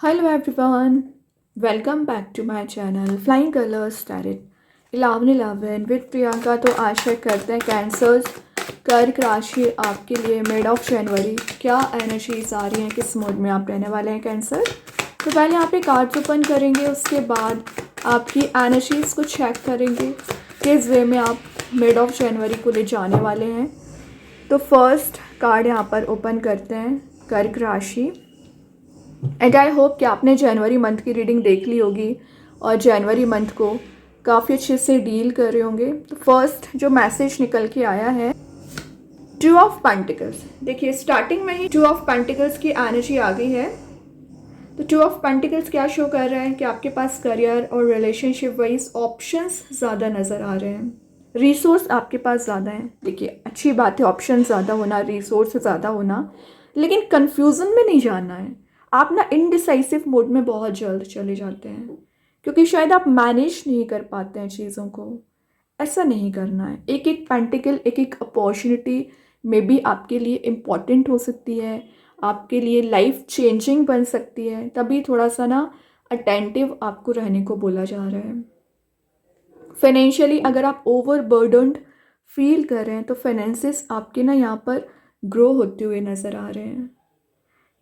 Hello everyone, welcome back to my channel Flying Colors Tarot 1111 with Priyanka. तो आशा करते हैं cancers कर्क राशि आपके लिए मिड ऑफ जनवरी क्या एनर्जीज आ रही हैं, किस मूड में आप रहने वाले हैं कैंसर। तो पहले आप एक कार्ड्स ओपन करेंगे, उसके बाद आपकी एनर्जीज को चेक करेंगे किस वे में आप मिड ऑफ जनवरी को ले जाने वाले हैं। तो फर्स्ट कार्ड यहाँ पर ओपन करते हैं कर्क राशि। एंड आई होप कि आपने जनवरी मंथ की रीडिंग देख ली होगी और जनवरी मंथ को काफ़ी अच्छे से डील कर रहे होंगे। तो फर्स्ट जो मैसेज निकल के आया है टू ऑफ पेंटिकल्स। देखिए स्टार्टिंग में ही टू ऑफ पेंटिकल्स की एनर्जी आ गई है। तो टू ऑफ पेंटिकल्स क्या शो कर रहा है कि आपके पास करियर और रिलेशनशिप वाइज ऑप्शंस ज़्यादा नज़र आ रहे हैं, रिसोर्स आपके पास ज़्यादा हैं। देखिए अच्छी बात है ऑप्शन ज़्यादा होना, रिसोर्स ज़्यादा होना, लेकिन कन्फ्यूज़न में नहीं जाना है। आप ना इनडिसाइसिव मोड में बहुत जल्द चले जाते हैं क्योंकि शायद आप मैनेज नहीं कर पाते हैं चीज़ों को। ऐसा नहीं करना है। एक एक पेंटिकल, एक एक अपॉर्चुनिटी में भी आपके लिए इम्पॉर्टेंट हो सकती है, आपके लिए लाइफ चेंजिंग बन सकती है। तभी थोड़ा सा ना अटेंटिव आपको रहने को बोला जा रहा है। फाइनेंशियली अगर आप ओवर बर्डन्ड फील कर रहे हैं तो फाइनेंसेस आपके ना यहाँ पर ग्रो होते हुए नज़र आ रहे हैं।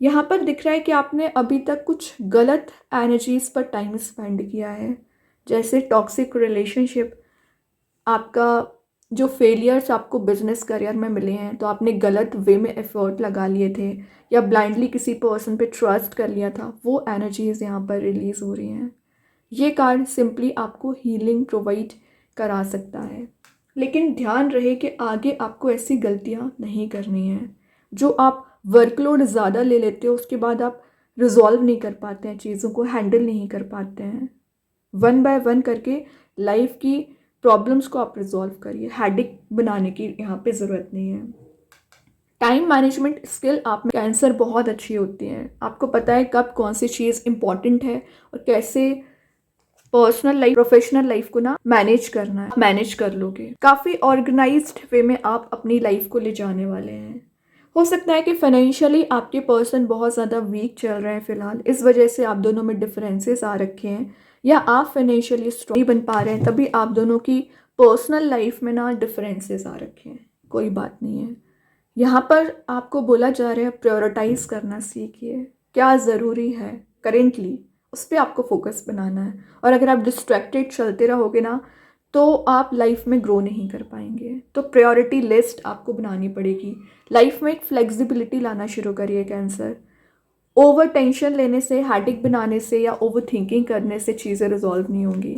यहाँ पर दिख रहा है कि आपने अभी तक कुछ गलत एनर्जीज पर टाइम स्पेंड किया है, जैसे टॉक्सिक रिलेशनशिप, आपका जो फेलियर्स आपको बिजनेस करियर में मिले हैं तो आपने गलत वे में एफर्ट लगा लिए थे या ब्लाइंडली किसी पर्सन पे ट्रस्ट कर लिया था, वो एनर्जीज यहाँ पर रिलीज़ हो रही हैं। ये कार्ड सिंपली आपको हीलिंग प्रोवाइड करा सकता है, लेकिन ध्यान रहे कि आगे आपको ऐसी गलतियाँ नहीं करनी है। जो आप वर्कलोड ज़्यादा ले लेते हो उसके बाद आप रिजॉल्व नहीं कर पाते हैं, चीज़ों को हैंडल नहीं कर पाते हैं। वन बाय वन करके लाइफ की प्रॉब्लम्स को आप रिजॉल्व करिए, हेडेक बनाने की यहाँ पे ज़रूरत नहीं है। टाइम मैनेजमेंट स्किल आप में कैंसर बहुत अच्छी होती है। आपको पता है कब कौन सी चीज़ इंपॉर्टेंट है और कैसे पर्सनल लाइफ प्रोफेशनल लाइफ को ना मैनेज करना है। मैनेज कर लोगे, काफ़ी ऑर्गेनाइज्ड वे में आप अपनी लाइफ को ले जाने वाले हैं। हो सकता है कि फाइनेंशियली आपके पर्सन बहुत ज़्यादा वीक चल रहे हैं फिलहाल, इस वजह से आप दोनों में डिफरेंसेस आ रखे हैं, या आप फाइनेंशियली स्ट्रॉन्ग नहीं बन पा रहे हैं, तभी आप दोनों की पर्सनल लाइफ में ना डिफरेंसेस आ रखे हैं। कोई बात नहीं है। यहाँ पर आपको बोला जा रहा है प्रायोरिटाइज करना सीखिए, क्या ज़रूरी है करेंटली, उस पर आपको फोकस बनाना है। और अगर आप डिस्ट्रैक्टेड चलते रहोगे ना तो आप लाइफ में ग्रो नहीं कर पाएंगे। तो प्रायोरिटी लिस्ट आपको बनानी पड़ेगी। लाइफ में एक फ्लेक्सिबिलिटी लाना शुरू करिए कैंसर। ओवर टेंशन लेने से, हेडेक बनाने से या ओवर थिंकिंग करने से चीज़ें रिजॉल्व नहीं होंगी।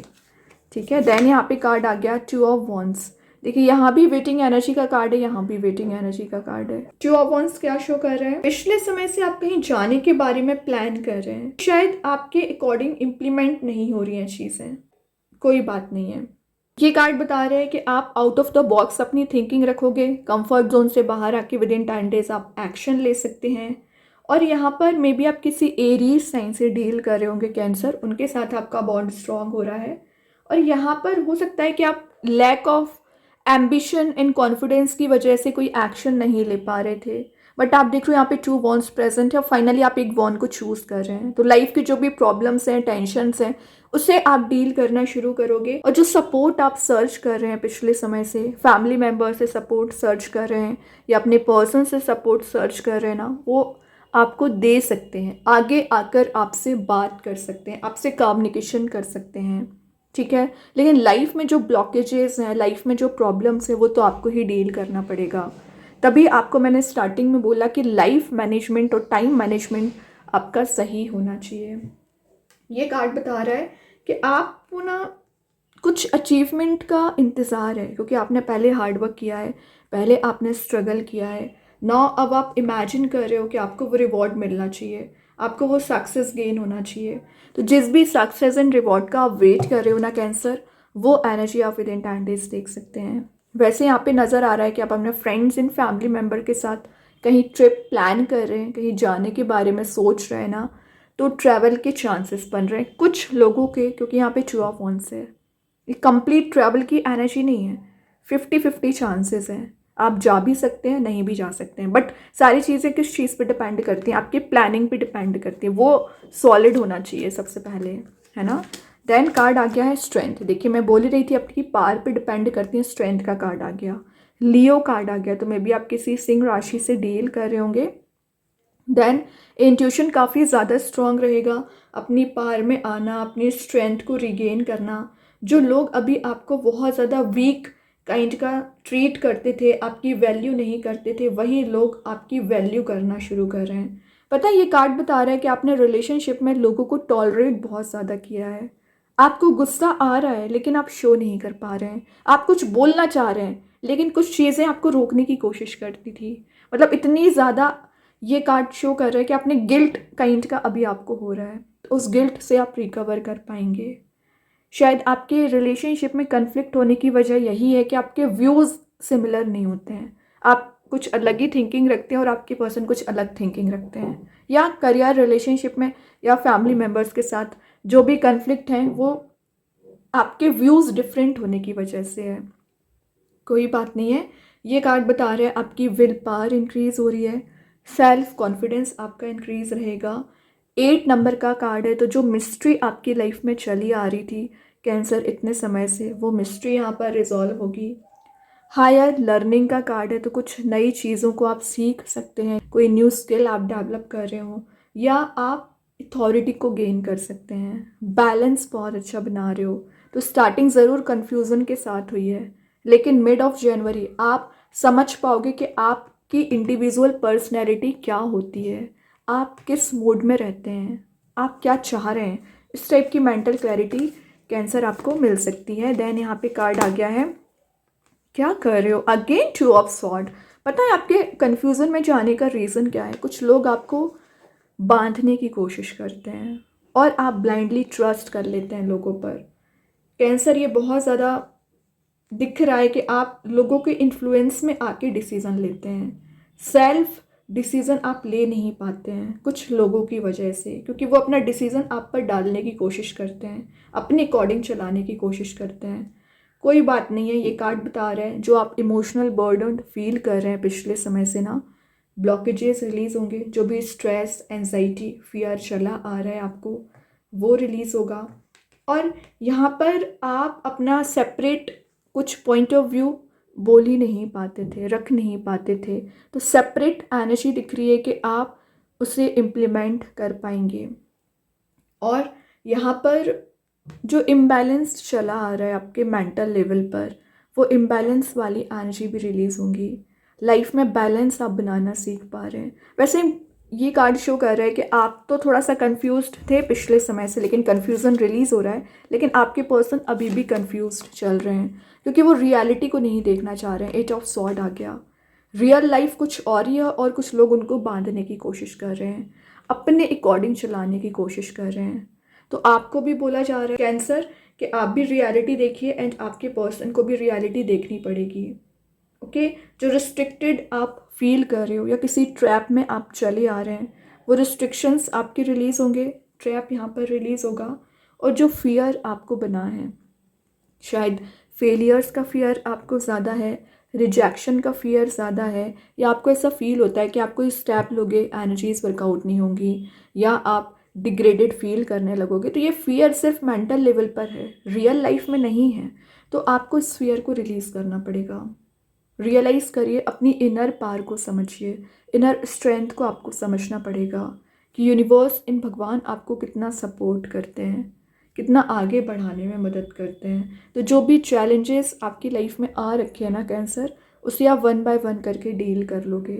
ठीक है। देन यहाँ पे कार्ड आ गया टू ऑफ वॉन्ड्स। देखिए यहाँ भी वेटिंग एनर्जी का कार्ड है, यहाँ भी वेटिंग एनर्जी का कार्ड है। टू ऑफ वॉन्ड्स क्या शो कर रहे हैं, पिछले समय से आप कहीं जाने के बारे में प्लान कर रहे हैं, शायद आपके अकॉर्डिंग इम्प्लीमेंट नहीं हो रही हैं चीज़ें। कोई बात नहीं है। ये कार्ड बता रहे हैं कि आप आउट ऑफ द बॉक्स अपनी थिंकिंग रखोगे, कंफर्ट जोन से बाहर आके विद इन 10 डेज आप एक्शन ले सकते हैं। और यहाँ पर मे बी आप किसी एरीज साइन से डील कर रहे होंगे कैंसर, उनके साथ आपका बॉन्ड स्ट्रांग हो रहा है। और यहाँ पर हो सकता है कि आप lack of ambition and confidence की वजह से कोई एक्शन नहीं ले पा रहे थे, बट आप देख रहे हो यहाँ पे 2 वॉन्ड्स प्रेजेंट है और फाइनली आप एक वॉन्ड को चूज कर रहे हैं। तो लाइफ की जो भी प्रॉब्लम्स हैं, टेंशन्स हैं, उसे आप डील करना शुरू करोगे। और जो सपोर्ट आप सर्च कर रहे हैं पिछले समय से, फैमिली मेम्बर से सपोर्ट सर्च कर रहे हैं या अपने पर्सन से सपोर्ट सर्च कर रहे हैं ना, वो आपको दे सकते हैं। आगे आकर आपसे बात कर सकते हैं, आपसे कम्युनिकेशन कर सकते हैं। ठीक है। लेकिन लाइफ में जो ब्लॉकेजेस हैं, लाइफ में जो प्रॉब्लम्स हैं, वो तो आपको ही डील करना पड़ेगा। तभी आपको मैंने स्टार्टिंग में बोला कि लाइफ मैनेजमेंट और टाइम मैनेजमेंट आपका सही होना चाहिए। ये कार्ड बता रहा है कि आपको ना कुछ अचीवमेंट का इंतज़ार है क्योंकि आपने पहले हार्डवर्क किया है, पहले आपने स्ट्रगल किया है। नाउ अब आप इमेजिन कर रहे हो कि आपको वो रिवॉर्ड मिलना चाहिए, आपको वो सक्सेस गेन होना चाहिए। तो जिस भी सक्सेस एंड रिवॉर्ड का आप वेट कर रहे हो ना कैंसर, वो एनर्जी आप विद इन 10 डेज देख सकते हैं। वैसे यहाँ पे नज़र आ रहा है कि आप अपने फ्रेंड्स एंड फैमिली मेम्बर के साथ कहीं ट्रिप प्लान कर रहे हैं, कहीं जाने के बारे में सोच रहे हैं ना, तो ट्रैवल के चांसेस बन रहे हैं कुछ लोगों के, क्योंकि यहाँ पे 2 ऑफ वॉन्ड्स है। ये कंप्लीट ट्रैवल की एनर्जी नहीं है, 50-50 चांसेस हैं। आप जा भी सकते हैं, नहीं भी जा सकते हैं, बट सारी चीज़ें किस चीज़ पे डिपेंड करती हैं, आपकी प्लानिंग पे डिपेंड करती है, वो सॉलिड होना चाहिए सबसे पहले, है ना। देन कार्ड आ गया है स्ट्रेंथ। देखिए मैं बोल ही रही थी आपकी पावर पे डिपेंड करती है, स्ट्रेंथ का कार्ड आ गया। लियो कार्ड आ गया, तो मे बी आप किसी सिंह राशि से डील कर रहे होंगे। देन इंट्यूशन काफ़ी ज़्यादा स्ट्रॉन्ग रहेगा, अपनी पावर में आना, अपनी स्ट्रेंथ को रिगेन करना। जो लोग अभी आपको बहुत ज़्यादा वीक काइंड का ट्रीट करते थे, आपकी वैल्यू नहीं करते थे, वही लोग आपकी वैल्यू करना शुरू कर रहे हैं। पता है ये कार्ड बता रहा है कि आपने रिलेशनशिप में लोगों को टॉलरेट बहुत ज़्यादा किया है। आपको गुस्सा आ रहा है लेकिन आप शो नहीं कर पा रहे हैं, आप कुछ बोलना चाह रहे हैं लेकिन कुछ चीज़ें आपको रोकने की कोशिश करती थी। मतलब इतनी ज़्यादा ये कार्ड शो कर रहा है कि आपने गिल्ट काइंड का अभी आपको हो रहा है, तो उस गिल्ट से आप रिकवर कर पाएंगे। शायद आपके रिलेशनशिप में कन्फ्लिक्ट होने की वजह यही है कि आपके व्यूज़ सिमिलर नहीं होते हैं, आप कुछ अलग ही थिंकिंग रखते हैं और आपके पर्सन कुछ अलग थिंकिंग रखते हैं, या करियर रिलेशनशिप में या फैमिली मेम्बर्स के साथ जो भी कन्फ्लिक्ट हैं वो आपके व्यूज़ डिफरेंट होने की वजह से है। कोई बात नहीं है, ये कार्ड बता रहे हैं आपकी विल पावर इंक्रीज़ हो रही है, सेल्फ कॉन्फिडेंस आपका इंक्रीज़ रहेगा। 8 नंबर का कार्ड है, तो जो मिस्ट्री आपकी लाइफ में चली आ रही थी कैंसर इतने समय से, वो मिस्ट्री यहाँ पर रिजॉल्व होगी। हायर लर्निंग का कार्ड है, तो कुछ नई चीज़ों को आप सीख सकते हैं, कोई न्यू स्किल आप डेवलप कर रहे हो या आप अथॉरिटी को गेन कर सकते हैं। बैलेंस बहुत अच्छा बना रहे हो, तो स्टार्टिंग ज़रूर कन्फ्यूज़न के साथ हुई है, लेकिन मिड ऑफ जनवरी आप समझ पाओगे कि आपकी इंडिविजुअल पर्सनैलिटी क्या होती है, आप किस मूड में रहते हैं, आप क्या चाह रहे हैं। इस टाइप की मेंटल क्लैरिटी कैंसर आपको मिल सकती है। देन यहाँ पे कार्ड आ गया है, क्या कर रहे हो, अगेन 2 ऑफ स्वॉर्ड। पता है आपके कन्फ्यूज़न में जाने का रीज़न क्या है, कुछ लोग आपको बांधने की कोशिश करते हैं और आप ब्लाइंडली ट्रस्ट कर लेते हैं लोगों पर। कैंसर ये बहुत ज़्यादा दिख रहा है कि आप लोगों के इन्फ्लुएंस में आके डिसीज़न लेते हैं, सेल्फ डिसीज़न आप ले नहीं पाते हैं कुछ लोगों की वजह से, क्योंकि वो अपना डिसीज़न आप पर डालने की कोशिश करते हैं, अपने अकॉर्डिंग चलाने की कोशिश करते हैं। कोई बात नहीं है, ये कार्ड बता रहे हैं जो आप इमोशनल बर्डन फील कर रहे हैं पिछले समय से ना, ब्लॉकेजेस रिलीज़ होंगे, जो भी स्ट्रेस एंजाइटी फियर चला आ रहा है आपको वो रिलीज़ होगा। और यहाँ पर आप अपना सेपरेट कुछ पॉइंट ऑफ व्यू बोल ही नहीं पाते थे, रख नहीं पाते थे, तो सेपरेट एनर्जी दिख रही है कि आप उसे इम्प्लीमेंट कर पाएंगे। और यहाँ पर जो इम्बैलेंस चला आ रहा है आपके मेंटल लेवल पर, वो इम्बैलेंस वाली एनर्जी भी रिलीज़ होंगी, लाइफ में बैलेंस आप बनाना सीख पा रहे हैं। वैसे ये कार्ड शो कर रहा है कि आप तो थोड़ा सा कंफ्यूज्ड थे पिछले समय से, लेकिन कन्फ्यूज़न रिलीज़ हो रहा है, लेकिन आपके पर्सन अभी भी कंफ्यूज्ड चल रहे हैं क्योंकि वो रियलिटी को नहीं देखना चाह रहे हैं। 8 ऑफ स्वॉर्ड आ गया, रियल लाइफ कुछ और ही है और कुछ लोग उनको बांधने की कोशिश कर रहे हैं, अपने अकॉर्डिंग चलाने की कोशिश कर रहे हैं। तो आपको भी बोला जा रहा है कैंसर कि आप भी रियलिटी देखिए एंड आपके पर्सन को भी रियलिटी देखनी पड़ेगी। ओके, जो रिस्ट्रिक्टेड आप फील कर रहे हो या किसी ट्रैप में आप चले आ रहे हैं, वो रिस्ट्रिक्शंस आपके रिलीज़ होंगे, ट्रैप यहाँ पर रिलीज़ होगा। और जो फियर आपको बना है, शायद फेलियर्स का फियर आपको ज़्यादा है, रिजेक्शन का फियर ज़्यादा है, या आपको ऐसा फील होता है कि आप कोई स्टेप लोगे एनर्जीज वर्कआउट नहीं होंगी या आप डिग्रेडेड फील करने लगोगे, तो ये फियर सिर्फ मेंटल लेवल पर है, रियल लाइफ में नहीं है। तो आपको इस फियर को रिलीज़ करना पड़ेगा। रियलाइज़ करिए, अपनी इनर पावर को समझिए, इनर स्ट्रेंथ को आपको समझना पड़ेगा कि यूनिवर्स इन भगवान आपको कितना सपोर्ट करते हैं, कितना आगे बढ़ाने में मदद करते हैं। तो जो भी चैलेंजेस आपकी लाइफ में आ रखे हैं ना कैंसर, उसे आप 1 बाय 1 करके डील कर लोगे।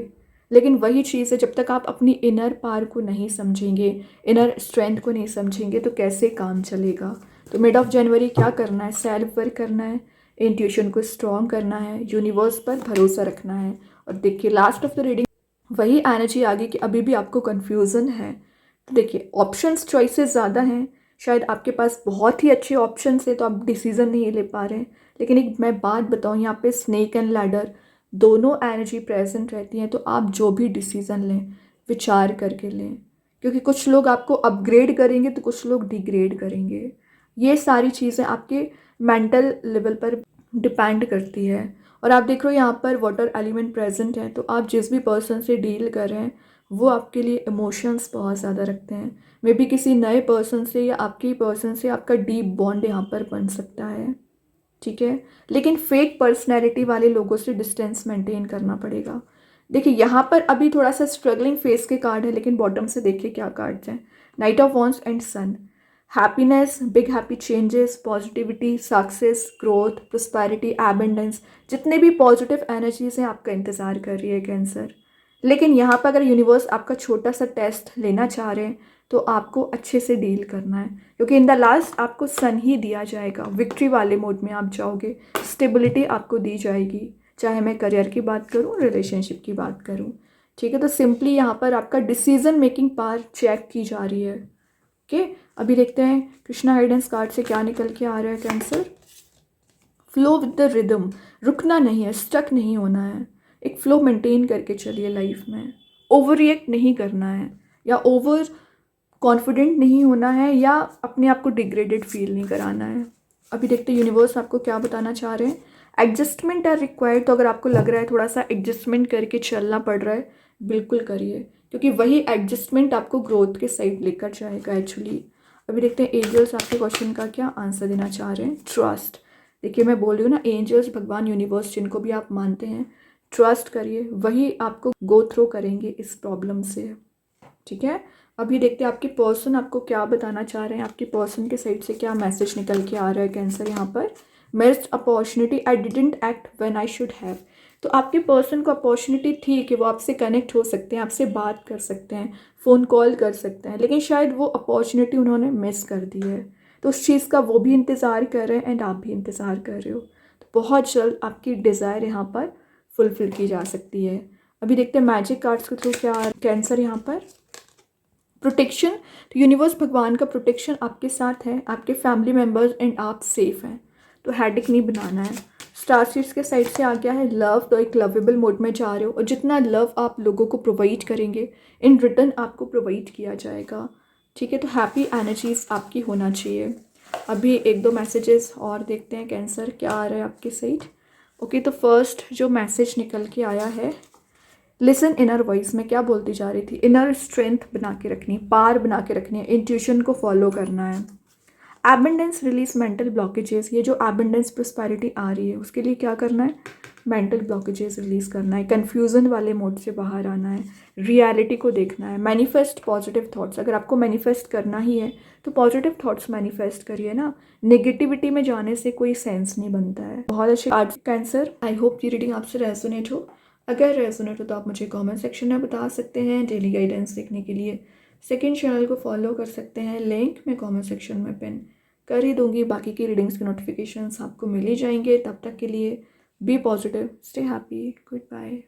लेकिन वही चीज़ है, जब तक आप अपनी इनर पावर को नहीं समझेंगे, इनर स्ट्रेंथ को नहीं समझेंगे, तो कैसे काम चलेगा। तो मिड ऑफ जनवरी क्या करना है, सेल्फ वर्क करना है, इंट्यूशन को स्ट्रॉन्ग करना है, यूनिवर्स पर भरोसा रखना है। और देखिए लास्ट ऑफ द रीडिंग वही एनर्जी आ गई कि अभी भी आपको कन्फ्यूज़न है। तो देखिए ऑप्शंस चॉइसेस ज़्यादा हैं, शायद आपके पास बहुत ही अच्छे ऑप्शंस है तो आप डिसीज़न नहीं ले पा रहे हैं। लेकिन एक मैं बात बताऊँ, यहाँ पे स्नेक एंड लैडर दोनों एनर्जी प्रेजेंट रहती हैं, तो आप जो भी डिसीज़न लें विचार करके लें, क्योंकि कुछ लोग आपको अपग्रेड करेंगे तो कुछ लोग डिग्रेड करेंगे। ये सारी चीज़ें आपके मेंटल लेवल पर डिपेंड करती है। और आप देख रहे हो यहाँ पर वाटर एलिमेंट प्रेजेंट है, तो आप जिस भी पर्सन से डील कर रहे हैं वो आपके लिए इमोशंस बहुत ज़्यादा रखते हैं। मे बी किसी नए पर्सन से या आपके ही पर्सन से आपका डीप बॉन्ड यहाँ पर बन सकता है, ठीक है। लेकिन फेक पर्सनैलिटी वाले लोगों से डिस्टेंस मेंटेन करना पड़ेगा। देखिए यहाँ पर अभी थोड़ा सा स्ट्रगलिंग फेस के कार्ड है, लेकिन बॉटम से देखिए क्या कार्ड्स हैं। Knight of wands and sun, happiness, big happy changes, positivity, success, growth, prosperity, abundance, जितने भी पॉजिटिव एनर्जीज हैं आपका इंतज़ार कर रही है कैंसर। लेकिन यहाँ पर अगर यूनिवर्स आपका छोटा सा टेस्ट लेना चाह रहे हैं तो आपको अच्छे से डील करना है, क्योंकि इन द लास्ट आपको सन ही दिया जाएगा। विक्ट्री वाले मोड में आप जाओगे, स्टेबिलिटी आपको दी जाएगी, चाहे मैं करियर की बात करूँ, रिलेशनशिप की बात करूँ, ठीक है। तो सिंपली यहाँ पर आपका डिसीजन मेकिंग पावर चेक की जा रही है। ओके, अभी देखते हैं कृष्णा गाइडेंस कार्ड से क्या निकल के आ रहा है cancer. Flow with the rhythm, रुकना नहीं है, स्टक नहीं होना है, एक फ्लो मेंटेन करके चलिए लाइफ में। ओवर रिएक्ट नहीं करना है, या ओवर कॉन्फिडेंट नहीं होना है, या अपने आप को डिग्रेडेड फील नहीं कराना है। अभी देखते हैं यूनिवर्स आपको क्या बताना चाह रहे हैं। एडजस्टमेंट आर रिक्वायर्ड, तो अगर आपको लग रहा है थोड़ा सा एडजस्टमेंट करके चलना पड़ रहा है, बिल्कुल करिए, क्योंकि वही एडजस्टमेंट आपको ग्रोथ के साइड लेकर जाएगा एक्चुअली। अभी देखते हैं एंजल्स आपके क्वेश्चन का क्या आंसर देना चाह रहे हैं। ट्रस्ट, देखिए मैं बोल रही हूँ ना, एंजल्स, भगवान, यूनिवर्स, जिनको भी आप मानते हैं, ट्रस्ट करिए, वही आपको गो थ्रू करेंगे इस प्रॉब्लम से, ठीक है। अभी देखते हैं आपके पर्सन आपको क्या बताना चाह रहे हैं, आपके पर्सन के साइड से क्या मैसेज निकल के आ रहा है कैंसर। यहाँ पर missed opportunity, I didn't act when I should have, तो आपके पर्सन को अपॉर्चुनिटी थी कि वो आपसे कनेक्ट हो सकते हैं, आपसे बात कर सकते हैं, फ़ोन कॉल कर सकते हैं, लेकिन शायद वो अपॉर्चुनिटी उन्होंने मिस कर दी है। तो उस चीज़ का वो भी इंतज़ार कर रहे हैं एंड आप भी इंतज़ार कर रहे हो। तो बहुत जल्द आपकी डिज़ायर यहाँ पर फुलफ़िल की जा सकती है। अभी देखते हैं मैजिक कार्ड्स के थ्रू क्या कैंसर यहाँ पर। प्रोटेक्शन, तो यूनिवर्स, भगवान का प्रोटेक्शन आपके साथ है, आपके फैमिली मेम्बर्स एंड आप सेफ हैं, तो हेडेक नहीं बनाना है। स्टार सीड्स के साइड से आ गया है लव, तो एक लवेबल मोड में जा रहे हो, और जितना लव आप लोगों को प्रोवाइड करेंगे इन रिटर्न आपको प्रोवाइड किया जाएगा, ठीक है। तो हैप्पी एनर्जीज आपकी होना चाहिए। अभी एक दो मैसेजेस और देखते हैं कैंसर क्या आ रहा है आपके साइड। ओके, तो फर्स्ट जो मैसेज निकल के आया है, लिसन इनर वॉइस में क्या बोलती जा रही थी। इनर स्ट्रेंथ बना के रखनी है, पार बना के रखनी है, इंट्यूशन को फॉलो करना है। एबंडेंस रिलीज मेंटल ब्लॉकेजेस, ये जो एबंडेंस प्रोस्पेरिटी आ रही है उसके लिए क्या करना है, मेंटल ब्लॉकेजेस रिलीज करना है, कन्फ्यूज़न वाले मोड से बाहर आना है, रियलिटी को देखना है, मैनिफेस्ट पॉजिटिव थॉट्स। अगर आपको मैनिफेस्ट करना ही है तो पॉजिटिव थॉट्स मैनिफेस्ट करिए ना, नेगेटिविटी में जाने से कोई सेंस नहीं बनता है। बहुत अच्छे आज कैंसर, आई होप ये रीडिंग आपसे रेजोनेट हो। अगर रेजोनेट हो तो आप मुझे कमेंट सेक्शन में बता सकते हैं। डेली गाइडेंस देखने के लिए सेकंड चैनल को फॉलो कर सकते हैं, लिंक मैं कमेंट सेक्शन में पिन कर ही दूंगी। बाकी की रीडिंग्स के नोटिफिकेशंस आपको मिल ही जाएंगे। तब तक के लिए be positive, stay happy, good bye.